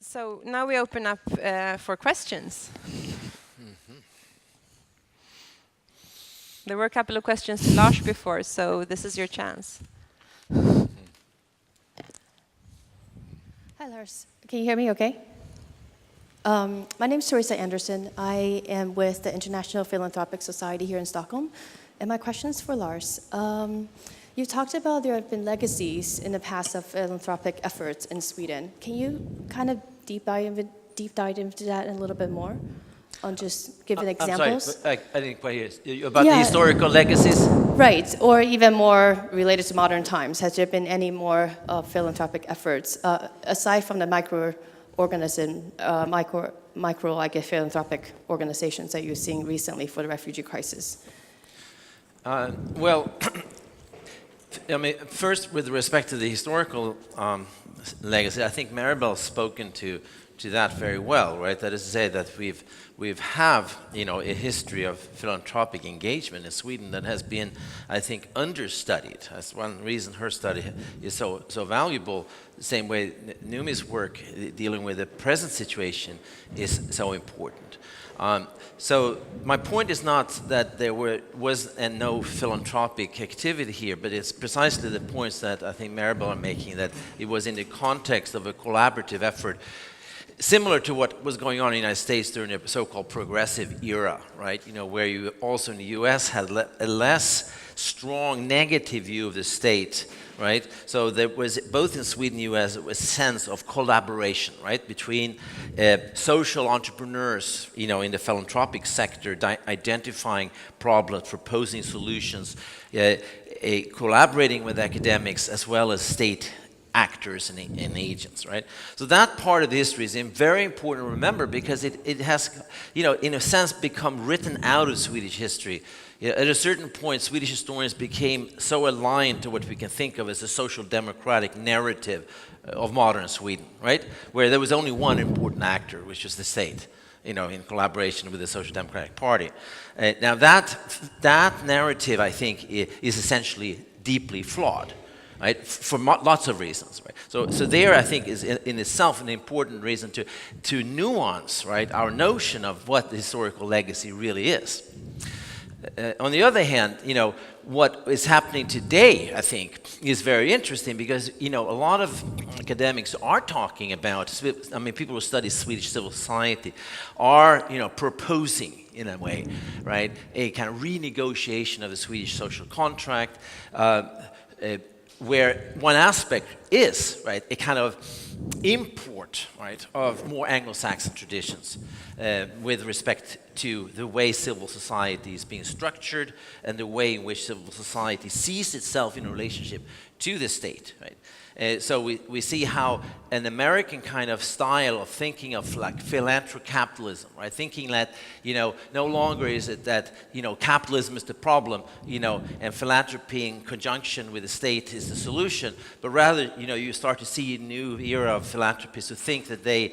So now we open up for questions. There were a couple of questions to Lars before, so this is your chance. Hi, Lars. Can you hear me okay? My name is Teresa Anderson. I am with the International Philanthropic Society here in Stockholm. And my question is for Lars. You talked about there have been legacies in the past of philanthropic efforts in Sweden. Can you kind of deep dive into that a little bit more? On just giving examples? I'm sorry, I didn't quite hear you. About the historical legacies? Right, or even more related to modern times. Has there been any more philanthropic efforts, aside from the micro, I guess, philanthropic organizations that you're seeing recently for the refugee crisis? Well, I mean, first, with respect to the historical legacy, I think Maribel's spoken to that very well, right? That is to say that we've a history of philanthropic engagement in Sweden that has been, I think, understudied. That's one reason her study is so valuable. The same way Numi's work dealing with the present situation is so important. So my point is not that there was no philanthropic activity here, but it's precisely the points that I think Maribel are making, that it was in the context of a collaborative effort, similar to what was going on in the United States during the so-called progressive era, right? You know, where you also in the US had a less strong negative view of the state, right? So there was, both in Sweden and US, a sense of collaboration, right? Between social entrepreneurs, you know, in the philanthropic sector, identifying problems, proposing solutions, collaborating with academics as well as state actors and agents, right? So that part of the history is very important to remember, because it has, you know, in a sense become written out of Swedish history. You know, at a certain point, Swedish historians became so aligned to what we can think of as a social democratic narrative of modern Sweden, right? Where there was only one important actor, which was the state, you know, in collaboration with the Social Democratic Party. Now that narrative, I think, is essentially deeply flawed, right, for lots of reasons, right? So there, I think, is in itself an important reason to nuance, right, our notion of what the historical legacy really is. On the other hand, you know, what is happening today, I think, is very interesting, because, you know, a lot of academics are talking about, I mean, people who study Swedish civil society are, you know, proposing, in a way, right, a kind of renegotiation of the Swedish social contract, where one aspect is, right, a kind of import, right, of more Anglo-Saxon traditions with respect to the way civil society is being structured and the way in which civil society sees itself in relationship to the state, right? So we see how an American kind of style of thinking of like philanthrocapitalism, right? Thinking that, you know, no longer is it that, you know, capitalism is the problem, you know, and philanthropy in conjunction with the state is the solution, but rather, you know, you start to see a new era of philanthropists who think that their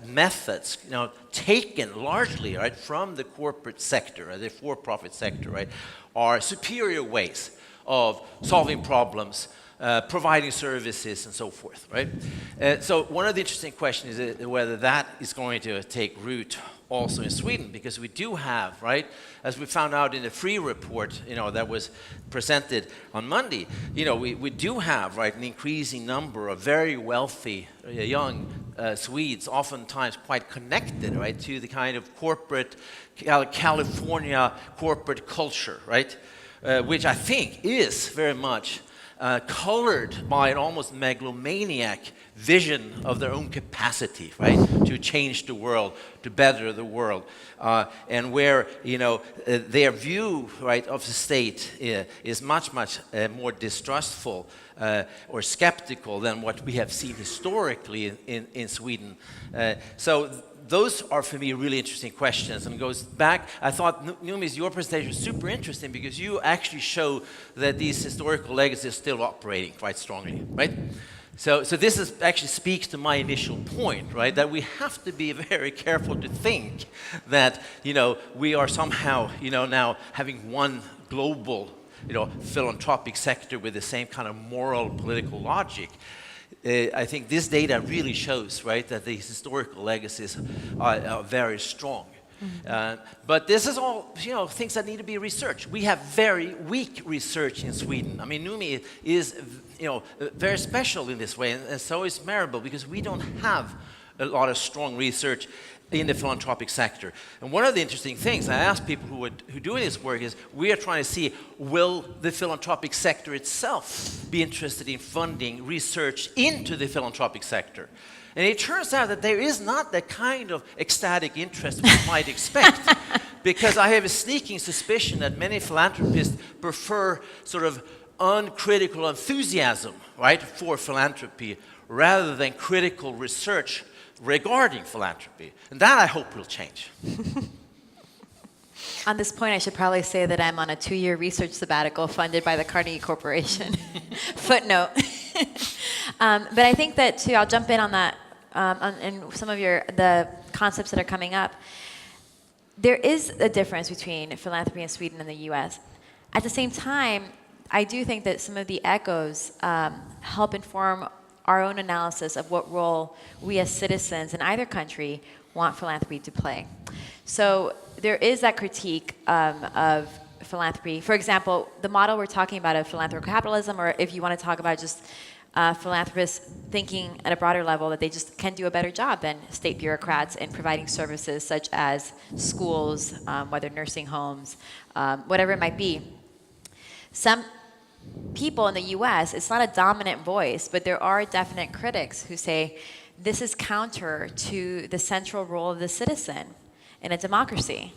methods, you know, taken largely, right, from the corporate sector, or the for-profit sector, right, are superior ways of solving problems, providing services, and so forth, right? So one of the interesting questions is whether that is going to take root also in Sweden, because we do have, right, as we found out in the free report, you know, that was presented on Monday, you know, we do have, right, an increasing number of very wealthy young Swedes, oftentimes quite connected, right, to the kind of corporate, California corporate culture, right? Which I think is very much colored by an almost megalomaniac vision of their own capacity, right, to change the world, to better the world, and where, you know, their view, right, of the state is much more distrustful or skeptical than what we have seen historically in Sweden. So those are, for me, really interesting questions, and it goes back. I thought, Numis, your presentation was super interesting, because you actually show that these historical legacies are still operating quite strongly, right? So this actually speaks to my initial point, right? That we have to be very careful to think that, you know, we are somehow, you know, now having one global, you know, philanthropic sector with the same kind of moral, political logic. I think this data really shows, right, that the historical legacies are very strong. But this is all, things that need to be researched. We have very weak research in Sweden. I mean, NUMI is, very special in this way, and so is Marable, because we don't have a lot of strong research in the philanthropic sector. And one of the interesting things I ask people who are doing this work is, we are trying to see, will the philanthropic sector itself be interested in funding research into the philanthropic sector? And it turns out that there is not the kind of ecstatic interest we might expect, because I have a sneaking suspicion that many philanthropists prefer sort of uncritical enthusiasm, right, for philanthropy, rather than critical research regarding philanthropy. And that I hope will change. On this point, I should probably say that I'm on a 2-year research sabbatical funded by the Carnegie Corporation. Footnote. But I think that, too, I'll jump in on that, and some of the concepts that are coming up. There is a difference between philanthropy in Sweden and the US. At the same time, I do think that some of the echoes help inform our own analysis of what role we as citizens in either country want philanthropy to play. So there is that critique of philanthropy. For example, the model we're talking about of philanthropic capitalism, or if you want to talk about just philanthropists thinking at a broader level that they just can do a better job than state bureaucrats in providing services such as schools, whether nursing homes, whatever it might be. Some people in the US, it's not a dominant voice, but there are definite critics who say this is counter to the central role of the citizen in a democracy.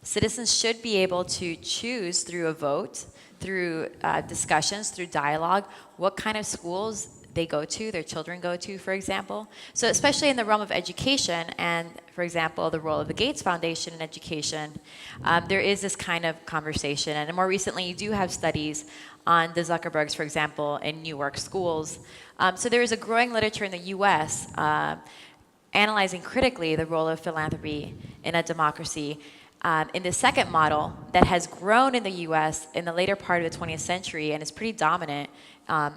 Citizens should be able to choose through a vote, through discussions, through dialogue, what kind of schools they go to, their children go to, for example. So especially in the realm of education and, for example, the role of the Gates Foundation in education, there is this kind of conversation. And more recently, you do have studies on the Zuckerbergs, for example, in Newark schools. So there is a growing literature in the US analyzing critically the role of philanthropy in a democracy. In the second model that has grown in the US in the later part of the 20th century and is pretty dominant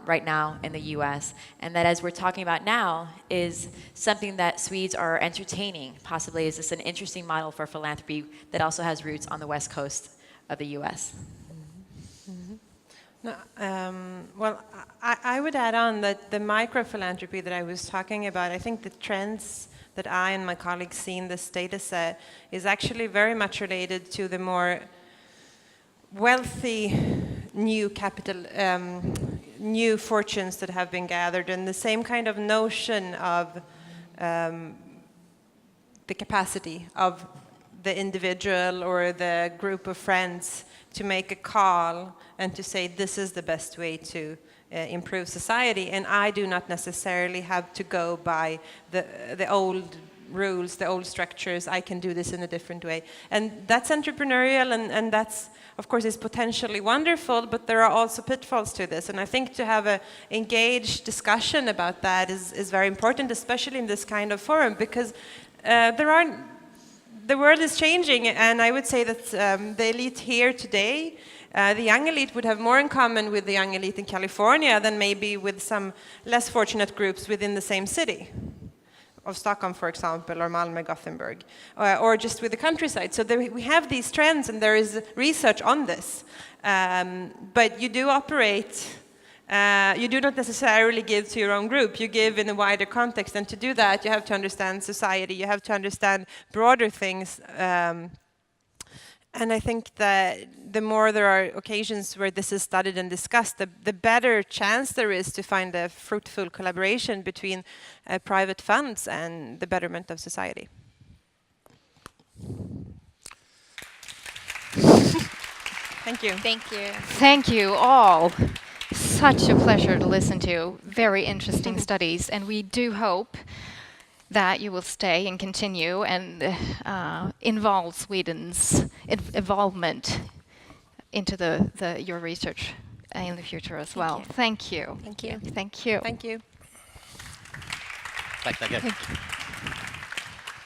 right now in the US, and that as we're talking about now is something that Swedes are entertaining. Possibly is this an interesting model for philanthropy that also has roots on the west coast of the US? No, well, I would add on that the micro-philanthropy that I was talking about, I think the trends that I and my colleagues see in this data set is actually very much related to the more wealthy new capital, new fortunes that have been gathered, and the same kind of notion of the capacity of the individual or the group of friends to make a call and to say this is the best way to improve society, and I do not necessarily have to go by the old rules, the old structures. I can do this in a different way. And that's entrepreneurial, and that's, of course, is potentially wonderful, but there are also pitfalls to this. And I think to have an engaged discussion about that is very important, especially in this kind of forum, because the world is changing, and I would say that the elite here today, the young elite would have more in common with the young elite in California than maybe with some less fortunate groups within the same city, of Stockholm, for example, or Malmö, Gothenburg, or just with the countryside. So we have these trends, and there is research on this. But you do operate, you do not necessarily give to your own group, you give in a wider context, and to do that, you have to understand society, you have to understand broader things. And I think that the more there are occasions where this is studied and discussed, the better chance there is to find a fruitful collaboration between private funds and the betterment of society. Thank you. Thank you. Thank you all. Such a pleasure to listen to. Very interesting studies, and we do hope that you will stay and continue and involve Sweden's involvement into your research in the future as well. Thank you. Thank you. Thank you. Thank you. Tack.